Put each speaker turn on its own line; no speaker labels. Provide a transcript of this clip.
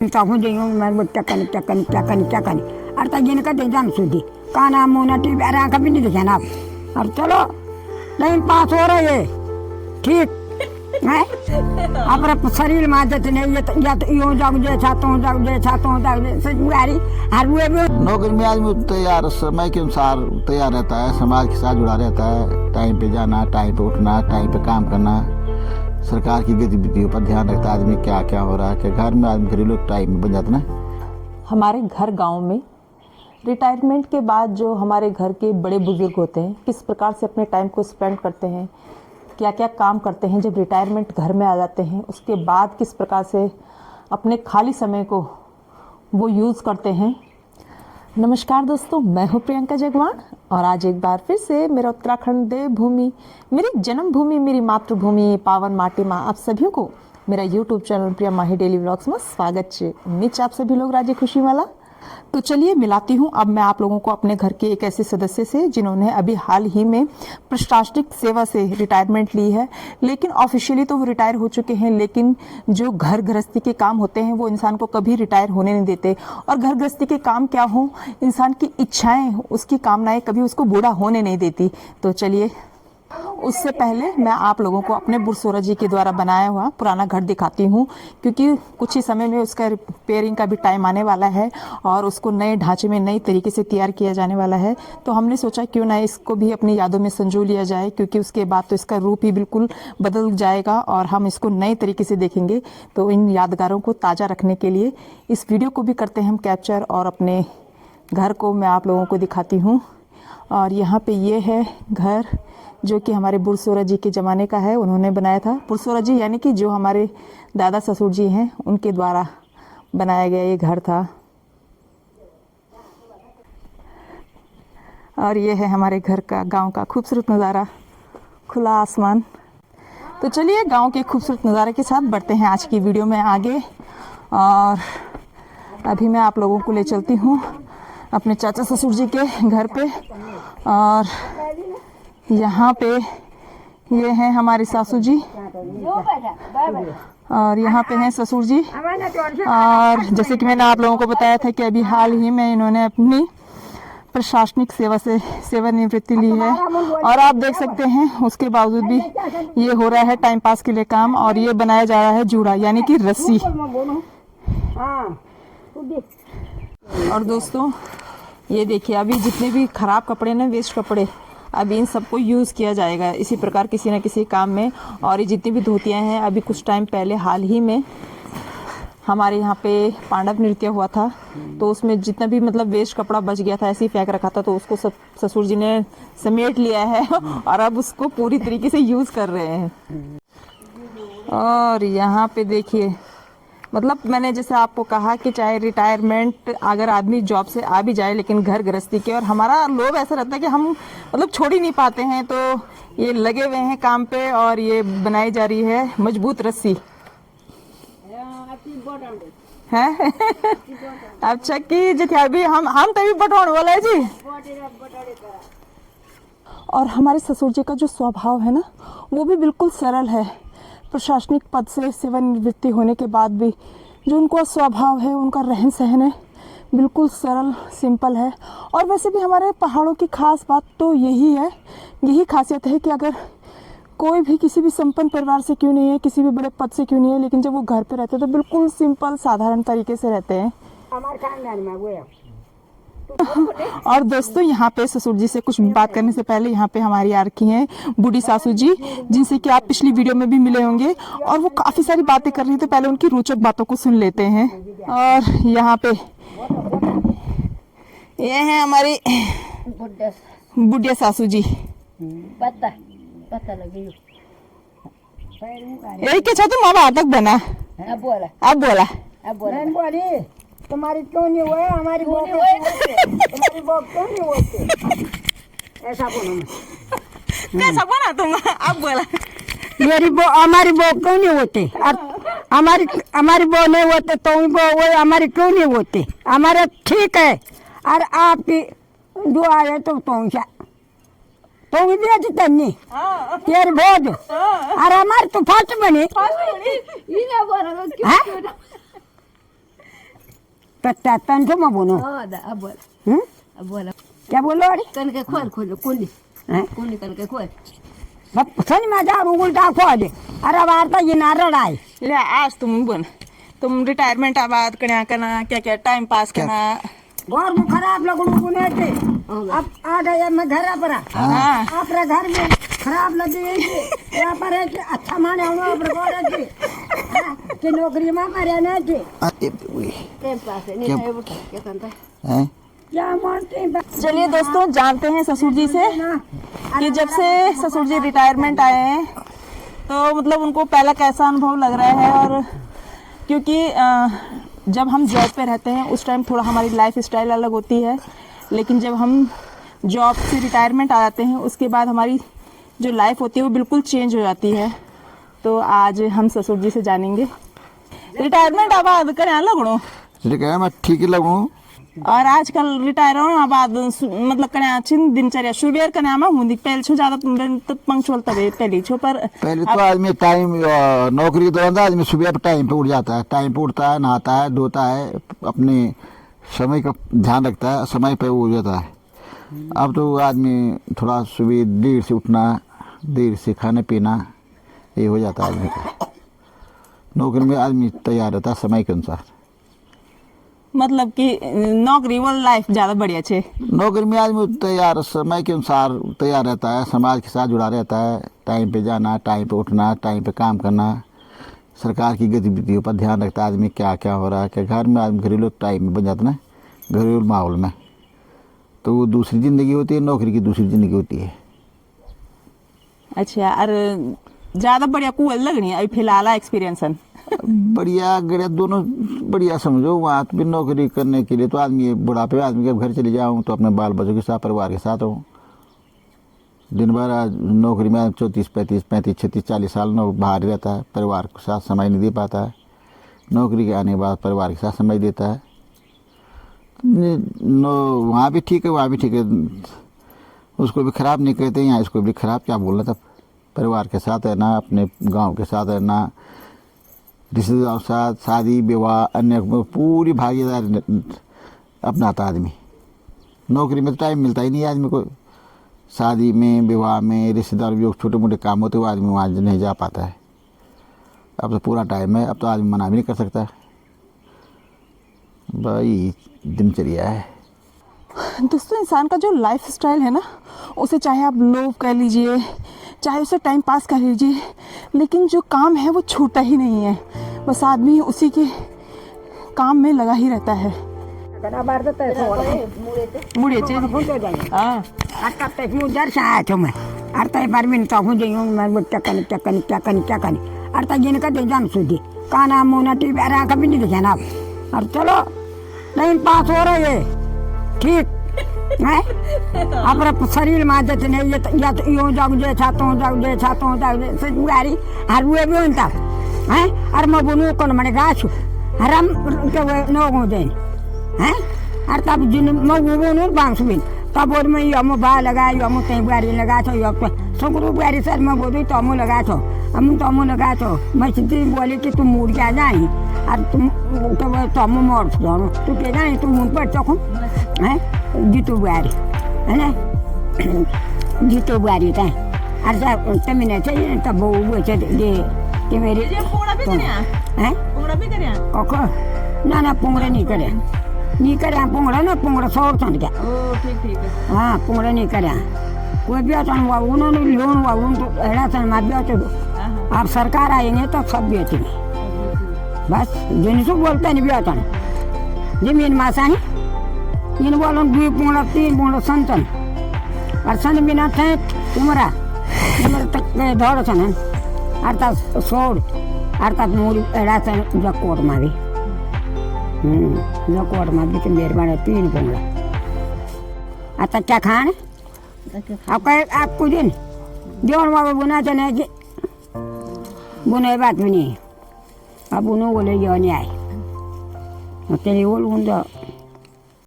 Tahun dia yang bercakap arta gini kan jam sudi kana mona T अरे आँखा भी नहीं दिखे ना अब चलो लाइन पास हो रहा है ठीक है अपना शरीर में आदत नहीं या तो यूं जाग जे छातों जाग सच बुआरी हर हुए भी
नौकरी में आदमी तैयार समय के अनुसार तैयार रहता है, समाज के साथ जुड़ा रहता है, टाइम पे जाना, टाइम पे उठना, टाइम पे काम करना, सरकार की गतिविधियों पर ध्यान रखता है आदमी क्या क्या हो रहा है, कि घर में आदमी घरेलू टाइम में बन जाता ना।
हमारे घर गांव में रिटायरमेंट के बाद जो हमारे घर के बड़े बुजुर्ग होते हैं किस प्रकार से अपने टाइम को स्पेंड करते हैं, क्या क्या काम करते हैं जब रिटायरमेंट घर में आ जाते हैं, उसके बाद किस प्रकार से अपने खाली समय को वो यूज़ करते हैं। नमस्कार दोस्तों, मैं हूँ प्रियंका जगवान और आज एक बार फिर से मेरा उत्तराखंड देवभूमि, मेरी जन्मभूमि, मेरी मातृभूमि पावन माटी माँ आप सभी को मेरा यूट्यूब चैनल प्रिया माही डेली व्लॉग्स में स्वागत है। उम्मीद आप सभी लोग राजी खुशी वाला। तो चलिए मिलाती हूँ अब मैं आप लोगों को अपने घर के एक ऐसे सदस्य से जिन्होंने अभी हाल ही में प्रशासनिक सेवा से रिटायरमेंट ली है, लेकिन ऑफिशियली तो वो रिटायर हो चुके हैं, लेकिन जो घर गृहस्थी के काम होते हैं वो इंसान को कभी रिटायर होने नहीं देते। और घर गृहस्थी के काम क्या हो, इंसान की इच्छाएं, उसकी कामनाएं कभी उसको बूढ़ा होने नहीं देती। तो चलिए उससे पहले मैं आप लोगों को अपने बुरसोरा जी के द्वारा बनाया हुआ पुराना घर दिखाती हूँ, क्योंकि कुछ ही समय में उसका रिपेयरिंग का भी टाइम आने वाला है और उसको नए ढांचे में नई तरीके से तैयार किया जाने वाला है। तो हमने सोचा क्यों ना इसको भी अपनी यादों में संजो लिया जाए, क्योंकि उसके बाद तो इसका रूप ही बिल्कुल बदल जाएगा और हम इसको नए तरीके से देखेंगे। तो इन यादगारों को ताज़ा रखने के लिए इस वीडियो को भी करते हैं हम कैप्चर और अपने घर को मैं आप लोगों को दिखाती हूँ। और यहाँ पे ये है घर जो कि हमारे बुरसोरा जी के ज़माने का है, उन्होंने बनाया था। बुरसोरा जी यानी कि जो हमारे दादा ससुर जी हैं उनके द्वारा बनाया गया ये घर था। और ये है हमारे घर का गांव का खूबसूरत नज़ारा, खुला आसमान। तो चलिए गांव के खूबसूरत नज़ारे के साथ बढ़ते हैं आज की वीडियो में आगे। और अभी मैं आप लोगों को ले चलती हूँ अपने चाचा ससुर जी के घर पे। और यहाँ पे ये हैं हमारे सासू जी और यहाँ पे हैं ससुर जी। और जैसे कि मैंने आप लोगों को बताया था कि अभी हाल ही में इन्होंने अपनी प्रशासनिक सेवा से सेवानिवृत्ति ली है। और आप देख सकते हैं उसके बावजूद भी ये हो रहा है टाइम पास के लिए काम। और ये बनाया जा रहा है जूड़ा यानी कि रस्सी। और दोस्तों ये देखिए अभी जितने भी खराब कपड़े ना, वेस्ट कपड़े, अभी इन सबको यूज़ किया जाएगा इसी प्रकार किसी न किसी काम में। और ये जितनी भी धोतियाँ हैं, अभी कुछ टाइम पहले हाल ही में हमारे यहाँ पे पांडव नृत्य हुआ था, तो उसमें जितना भी मतलब वेस्ट कपड़ा बच गया था ऐसे ही फेंक रखा था, तो उसको सब ससुर जी ने समेट लिया है और अब उसको पूरी तरीके से यूज़ कर रहे हैं। और यहाँ पे देखिए मतलब मैंने जैसे आपको कहा कि चाहे रिटायरमेंट अगर आदमी जॉब से आ भी जाए, लेकिन घर गृहस्थी के और हमारा लोभ ऐसा रहता है कि हम मतलब छोड़ ही नहीं पाते हैं। तो ये लगे हुए हैं काम पे और ये बनाई जा रही है मजबूत रस्सी है। अब चक्की जो अभी हम तभी बटवाने वाला है जी। और हमारे ससुर जी का जो स्वभाव है ना वो भी बिल्कुल सरल है। प्रशासनिक पद से सेवानिवृत्ति होने के बाद भी जो उनका स्वभाव है, उनका रहन सहन है, बिल्कुल सरल सिंपल है। और वैसे भी हमारे पहाड़ों की खास बात तो यही है, यही खासियत है कि अगर कोई भी किसी भी संपन्न परिवार से क्यों नहीं है, किसी भी बड़े पद से क्यों नहीं है, लेकिन जब वो घर पे रहते हैं तो बिल्कुल सिंपल साधारण तरीके से रहते हैं। और दोस्तों यहाँ पे ससुर जी से कुछ बात करने से पहले यहाँ पे हमारी आ रखी हैं बूढ़ी सासू जी, जिनसे कि आप पिछली वीडियो में भी मिले होंगे और वो काफी सारी बातें कर रही थी। पहले उनकी रोचक बातों को सुन लेते हैं। और यहाँ पे ये है हमारी बुढ़िया सासू जी। यही क्या तुम अब तक बना अब बोला
तुम्हारी क्यों नहीं हुआ, हमारी बहू तुम्हारी बहू क्यों नहीं होती, ऐसा बोलो
कैसा बना तुम अब बोला
मेरी बहू हमारी बहू क्यों नहीं होते, हमारी बहू नहीं होते तो उनको वो हमारी क्यों नहीं होते, हमारे ठीक है। और आपकी जो आए तो तन्नी तेरी भोज और हमारी तो फास्ट बनी। तन को मैं बोलूँ
अब बोल
हम्म?
अब बोल
क्या बोलो अरे
कन के खोल खोल कुंडी
हैं?
कुंडी कन के खोल
सच में जा उल्टा खोल अरे वार्ता ये ना रड़ाई
ले आज तुम रिटायरमेंट आबाद करना क्या क्या टाइम पास करना
और वो खराब लगू ने थे अब आ गया मैं घर पर
हाँ।
अपने घर में खराब लगी यहाँ पर है कि अच्छा माने हम अपने घर कि नौकरी में पर रहना थे
टाइम पास है नहीं है बेटा क्या करता है
हैं?
क्या मानते हैं
चलिए दोस्तों जानते हैं ससुर जी से कि जब से ससुर जी रिटायरमेंट आए हैं तो मतलब उनको पहला कैसा अनुभव लग रहा है। और क्योंकि जब हम जॉब पे रहते हैं उस टाइम थोड़ा हमारी लाइफ स्टाइल अलग होती है, लेकिन जब हम जॉब से रिटायरमेंट आ जाते हैं उसके बाद हमारी जो लाइफ होती है वो बिल्कुल चेंज हो जाती है। तो आज हम ससुर जी से जानेंगे रिटायरमेंट आबाद करें लगणो
मैं ठीक ही लगूँ।
और आजकल रिटायर होने बाद मतलब कने छिन दिनचर्या सुबेर कने आमा हुंदी पहले छो ज्यादा तो पंक्चुअल तबे पहले छो पर
पहले तो आदमी टाइम नौकरी के दौरान आदमी सुबह टाइम पे उठ जाता है, टाइम पे उठता है, नहाता है, धोता है, अपने समय का ध्यान रखता है, समय पे वो हो जाता है। अब तो आदमी थोड़ा सुबह देर से उठना, देर से खाना पीना ये हो जाता है आदमी का। नौकरी में आदमी तैयार रहता है समय के अनुसार।
मतलब कि नौकरी वाली लाइफ ज्यादा बढ़िया छे।
नौकरी में आदमी तैयार समय के अनुसार तैयार रहता है, समाज के साथ जुड़ा रहता है, टाइम पे जाना, टाइम पे उठना, टाइम पे काम करना, सरकार की गतिविधियों पर ध्यान रखता है आदमी क्या क्या हो रहा है। क्या घर में आदमी घरेलू टाइम में बन जाता है ना, घरेलू माहौल में, तो वो दूसरी ज़िंदगी होती है, नौकरी की दूसरी ज़िंदगी होती है।
अच्छा और ज्यादा बढ़िया कुल लगनी है अभी फिलहाल एक्सपीरियंस है
बढ़िया गड़िया दोनों बढ़िया समझो। वहाँ भी नौकरी करने के लिए तो आदमी बुढ़ापे में आदमी के घर चले जाऊँ तो अपने बाल बच्चों के साथ परिवार के साथ हूँ। दिन भर नौकरी में 34, 35, 36, 40 साल बाहर रहता है, परिवार के साथ समय नहीं दे पाता है। नौकरी के आने के बाद परिवार के साथ समय देता है। वहाँ भी ठीक है, वहाँ भी ठीक है, उसको भी ख़राब नहीं कहते, यहाँ इसको भी ख़राब क्या बोलना था। परिवार के साथ रहना, अपने गांव के साथ रहना, रिश्तेदारों के साथ शादी विवाह अन्य पूरी भागीदारी अपनाता आदमी। नौकरी में तो टाइम मिलता ही नहीं आदमी को। शादी में, विवाह में, रिश्तेदार भी छोटे मोटे काम होते हुए आदमी वहाँ नहीं जा पाता है। अब तो पूरा टाइम है, अब तो आदमी मना भी नहीं कर सकता। भाई दिनचर्या है।
दोस्तों इंसान का जो लाइफ स्टाइल है ना, उसे चाहे आप लोभ कह लीजिए, चाहे उसे टाइम पास कर लीजिए, लेकिन जो काम है वो छूटा ही नहीं है। बस आदमी उसी के काम में लगा ही रहता है। मुड़े हाँ
आया मैं अर्ता बार भी मैं क्या अर्ता जिनका दे जान सुधी काना मुना टीवी अरे आँखा भी नहीं दिखे ना और चलो नहीं पास हो रहे है ठीक है। अपने शरीर में आदत नहीं या तो यूँ जाऊँ जे छाता हूँ गाड़ी हर वो भी होता है। और मैं बुनू कौन मैंने गाछ हरम के नोगों देन हैं और तब जिन मैं वो बुनू बांग सुबिन तब और मैं यमो बा लगा यमो ते गाड़ी लगा छो यो सगरू गाड़ी सर मैं बोली तो अमु लगा छो अमु लगा छो मैं सीधी बोली कि तुम मुड़ के जाई और तुम तो अमु मोड़ जानो तू के जाई तुम मुन पर चखो हैं जीतू गाड़ी है ना जीतू गाड़ी था और जब तमिने चाहिए तब वो दे कि मेरी हैं कोको ना पुंगड़े नहीं करे पुंगड़ा ना पुंगड़ा सौर चंद क्या
ठीक है।
हाँ पुंगड़े नहीं करे कोई भी आता हुआ उन्होंने लोन हुआ उन तो एड़ा सन माँ भी आते अब सरकार आएंगे तो सब बेचेंगे बस जिनसे बोलते नहीं भी आता जमीन मासानी इन बोलो 2 पुंगड़ा 3 पुंगड़ा संतन और सन बिना थे उमरा तक दौड़ सन अर्थात सोड़ अर्थात मूल एड़ा सन जकोट में भी जकोट में भी तो मेरे बड़े 3 पुंगड़ा आता क्या खान अब कहे आपको दिन देवन बाबा बुना चने कि बुने बात भी नहीं अब उन्होंने बोले यो नहीं आए तेरे बोल